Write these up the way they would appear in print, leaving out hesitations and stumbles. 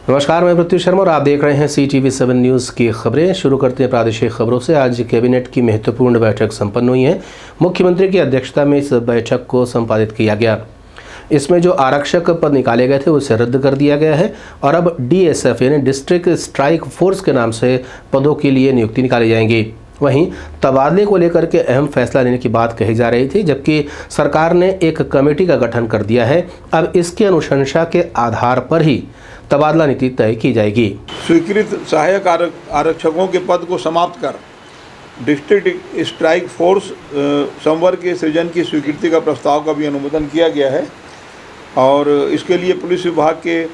नमस्कार, मैं पृथ्वी शर्मा और आप देख रहे हैं CTV7 न्यूज़ की खबरें। शुरू करते हैं प्रादेशिक खबरों से। आज कैबिनेट की महत्वपूर्ण बैठक संपन्न हुई है। मुख्यमंत्री की अध्यक्षता में इस बैठक को संपादित किया गया। इसमें जो आरक्षक पद निकाले गए थे उसे रद्द कर दिया गया है और अब DSF यानी डिस्ट्रिक्ट स्ट्राइक फोर्स के नाम से पदों के लिए नियुक्ति निकाली जाएंगी। वहीं तबादले को लेकर के अहम फैसला लेने की बात कही जा रही थी, जबकि सरकार ने एक कमेटी का गठन कर दिया है। अब इसकी अनुशंसा के आधार पर ही तबादला नीति तय की जाएगी। स्वीकृत सहायक आरक्षकों के पद को समाप्त कर डिस्ट्रिक्ट स्ट्राइक फोर्स संवर्ग के सृजन की स्वीकृति का प्रस्ताव का भी अनुमोदन किया गया है और इसके लिए पुलिस विभाग के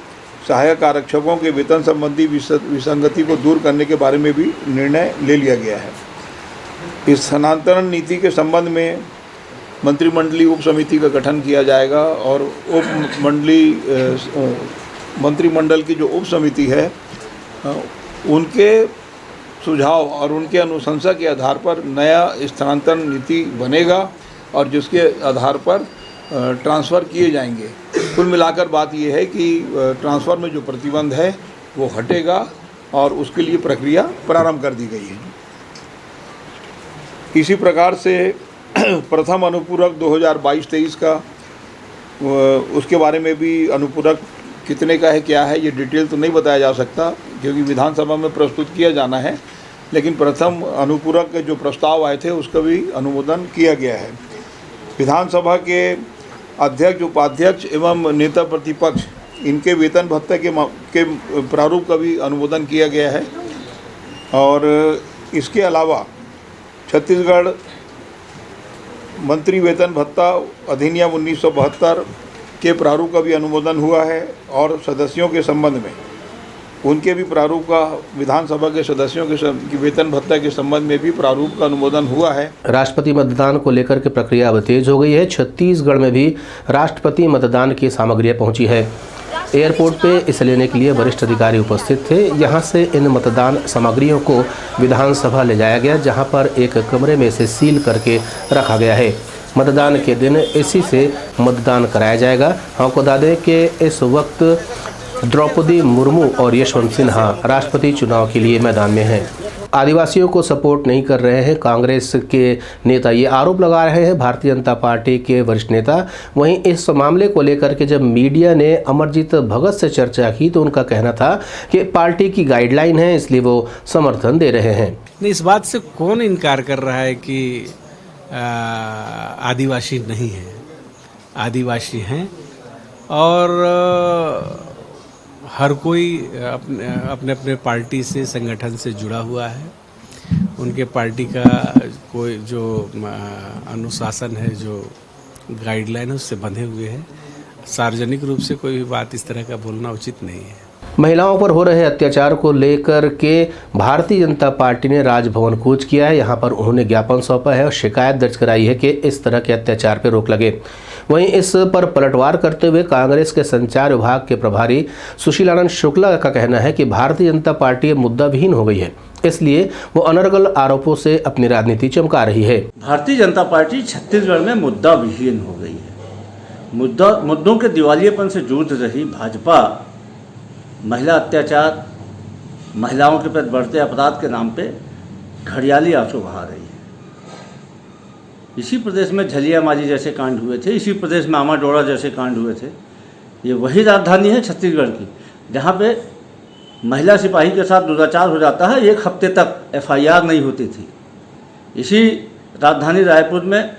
सहायक आरक्षकों के वेतन संबंधी विसंगति को दूर करने के बारे में भी निर्णय ले लिया गया है। इस स्थानांतरण नीति के संबंध में मंत्रिमंडलीय उप समिति का गठन किया जाएगा और मंत्रिमंडल की जो उप समिति है उनके सुझाव और उनके अनुशंसा के आधार पर नया स्थानांतरण नीति बनेगा और जिसके आधार पर ट्रांसफ़र किए जाएंगे। कुल मिलाकर बात यह है कि ट्रांसफ़र में जो प्रतिबंध है वो हटेगा और उसके लिए प्रक्रिया प्रारंभ कर दी गई है। इसी प्रकार से प्रथम अनुपूरक 2022-23 का उसके बारे में भी अनुपूरक कितने का है क्या है ये डिटेल तो नहीं बताया जा सकता क्योंकि विधानसभा में प्रस्तुत किया जाना है, लेकिन प्रथम अनुपूरक के जो प्रस्ताव आए थे उसका भी अनुमोदन किया गया है। विधानसभा के अध्यक्ष, उपाध्यक्ष एवं नेता प्रतिपक्ष इनके वेतन भत्ते के प्रारूप का भी अनुमोदन किया गया है और इसके अलावा छत्तीसगढ़ मंत्री वेतन भत्ता अधिनियम 1972 के प्रारूप का भी अनुमोदन हुआ है और सदस्यों के संबंध में उनके भी प्रारूप का, विधानसभा के सदस्यों के वेतन भत्ता के संबंध में भी प्रारूप का अनुमोदन हुआ है। राष्ट्रपति मतदान को लेकर के प्रक्रिया अब तेज हो गई है। छत्तीसगढ़ में भी राष्ट्रपति मतदान की सामग्रियां पहुंची है। एयरपोर्ट पे इसे लेने के लिए वरिष्ठ अधिकारी उपस्थित थे। यहां से इन मतदान सामग्रियों को विधानसभा ले जाया गया, जहां पर एक कमरे में इसे सील करके रखा गया है। मतदान के दिन इसी से मतदान कराया जाएगा। आपको बता दें कि इस वक्त द्रौपदी मुर्मू और यशवंत सिन्हा राष्ट्रपति चुनाव के लिए मैदान में हैं। आदिवासियों को सपोर्ट नहीं कर रहे हैं कांग्रेस के नेता, ये आरोप लगा रहे हैं भारतीय जनता पार्टी के वरिष्ठ नेता। वहीं इस मामले को लेकर के जब मीडिया ने अमरजीत भगत से चर्चा की तो उनका कहना था कि पार्टी की गाइडलाइन है, इसलिए वो समर्थन दे रहे हैं। इस बात से कौन इनकार कर रहा है कि आदिवासी नहीं है? आदिवासी हैं और हर कोई अपने अपने पार्टी से, संगठन से जुड़ा हुआ है। उनके पार्टी का कोई जो अनुशासन है, जो गाइडलाइन है, उससे बंधे हुए हैं। सार्वजनिक रूप से कोई भी बात इस तरह का बोलना उचित नहीं है। महिलाओं पर हो रहे अत्याचार को लेकर के भारतीय जनता पार्टी ने राजभवन कूच किया है। यहां पर उन्होंने ज्ञापन सौंपा है और शिकायत दर्ज कराई है कि इस तरह के अत्याचार पर रोक लगे। वहीं इस पर पलटवार करते हुए कांग्रेस के संचार विभाग के प्रभारी सुशीलानंद शुक्ला का कहना है कि भारतीय जनता पार्टी मुद्दा विहीन हो गई है, इसलिए वो अनर्गल आरोपों से अपनी राजनीति चमका रही है। भारतीय जनता पार्टी छत्तीसगढ़ में मुद्दा विहीन हो गई है। मुद्दों के दिवालियेपन से जूझ रही भाजपा महिला अत्याचार, महिलाओं के प्रति बढ़ते अपराध के नाम पे घड़ियाली आंसू बहा रही है। इसी प्रदेश में झलियामाजी जैसे कांड हुए थे, इसी प्रदेश में आमाडोरा जैसे कांड हुए थे। ये वही राजधानी है छत्तीसगढ़ की जहाँ पे महिला सिपाही के साथ दुराचार हो जाता है, 1 हफ्ते तक FIR नहीं होती थी। इसी राजधानी रायपुर में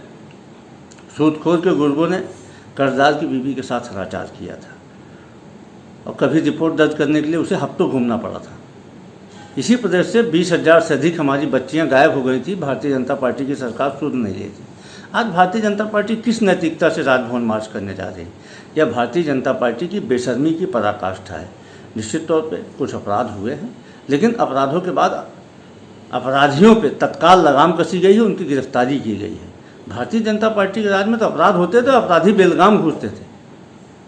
सूदखोर के गुर्गों ने कर्जदार की बीवी के साथ सदाचार किया था और कभी रिपोर्ट दर्ज करने के लिए उसे हफ्तों घूमना पड़ा था। इसी प्रदेश से 20,000 से अधिक हमारी बच्चियां गायब हो गई थी। भारतीय जनता पार्टी की सरकार सुध नहीं रही थी। आज भारतीय जनता पार्टी किस नैतिकता से राजभवन मार्च करने जा रही है? यह भारतीय जनता पार्टी की बेशर्मी की पराकाष्ठा है। निश्चित तौर पे कुछ अपराध हुए हैं, लेकिन अपराधों के बाद अपराधियों पे तत्काल लगाम कसी गई है, उनकी गिरफ्तारी की गई है। भारतीय जनता पार्टी के राज में तो अपराध होते थे, अपराधी बेलगाम घूसते थे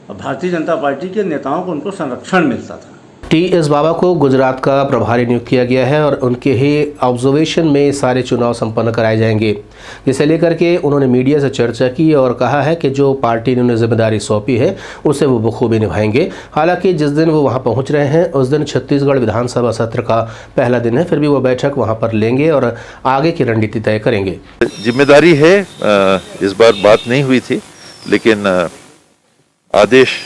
और भारतीय जनता पार्टी के नेताओं को उनको संरक्षण मिलता था। टी.एस. बाबा को गुजरात का प्रभारी नियुक्त किया गया है और उनके ही ऑब्जर्वेशन में सारे चुनाव संपन्न कराए जाएंगे, जिसे लेकर के उन्होंने मीडिया से चर्चा की और कहा है कि जो पार्टी ने उन्हें जिम्मेदारी सौंपी है उसे वो बखूबी निभाएंगे। हालांकि जिस दिन वो वहां पहुंच रहे हैं उस दिन छत्तीसगढ़ विधानसभा सत्र का पहला दिन है, फिर भी वो बैठक वहां पर लेंगे और आगे की रणनीति तय करेंगे। जिम्मेदारी है, इस बार बात नहीं हुई थी, लेकिन आदेश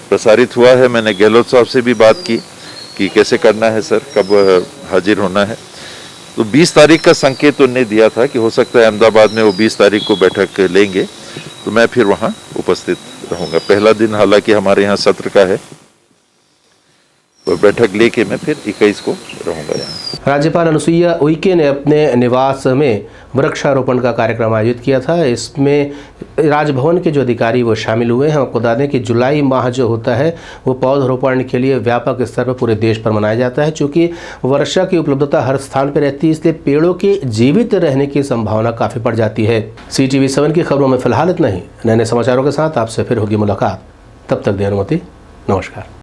प्रसारित हुआ है। मैंने गहलोत साहब से भी बात की कि कैसे करना है सर, कब हाजिर होना है। तो 20 तारीख का संकेत उन्होंने दिया था कि हो सकता है अहमदाबाद में वो 20 तारीख को बैठक लेंगे, तो मैं फिर वहाँ उपस्थित रहूँगा। पहला दिन हालांकि हमारे यहाँ सत्र का है, तो बैठक लेके मैं फिर 21 को रहूँगा यहाँ। राज्यपाल अनुसुईया उइके ने अपने निवास में वृक्षारोपण का कार्यक्रम आयोजित किया था। इसमें राजभवन के जो अधिकारी वो शामिल हुए हैं। आपको बता दें कि जुलाई माह जो होता है वो पौधरोपण के लिए व्यापक स्तर पर पूरे देश पर मनाया जाता है। चूँकि वर्षा की उपलब्धता हर स्थान पर रहती है, इसलिए पेड़ों के जीवित रहने की संभावना काफ़ी बढ़ जाती है। CTV7 की खबरों में फिलहाल इतना ही। नए नए समाचारों के साथ आपसे फिर होगी मुलाकात। तब तक दें अनुमति। नमस्कार।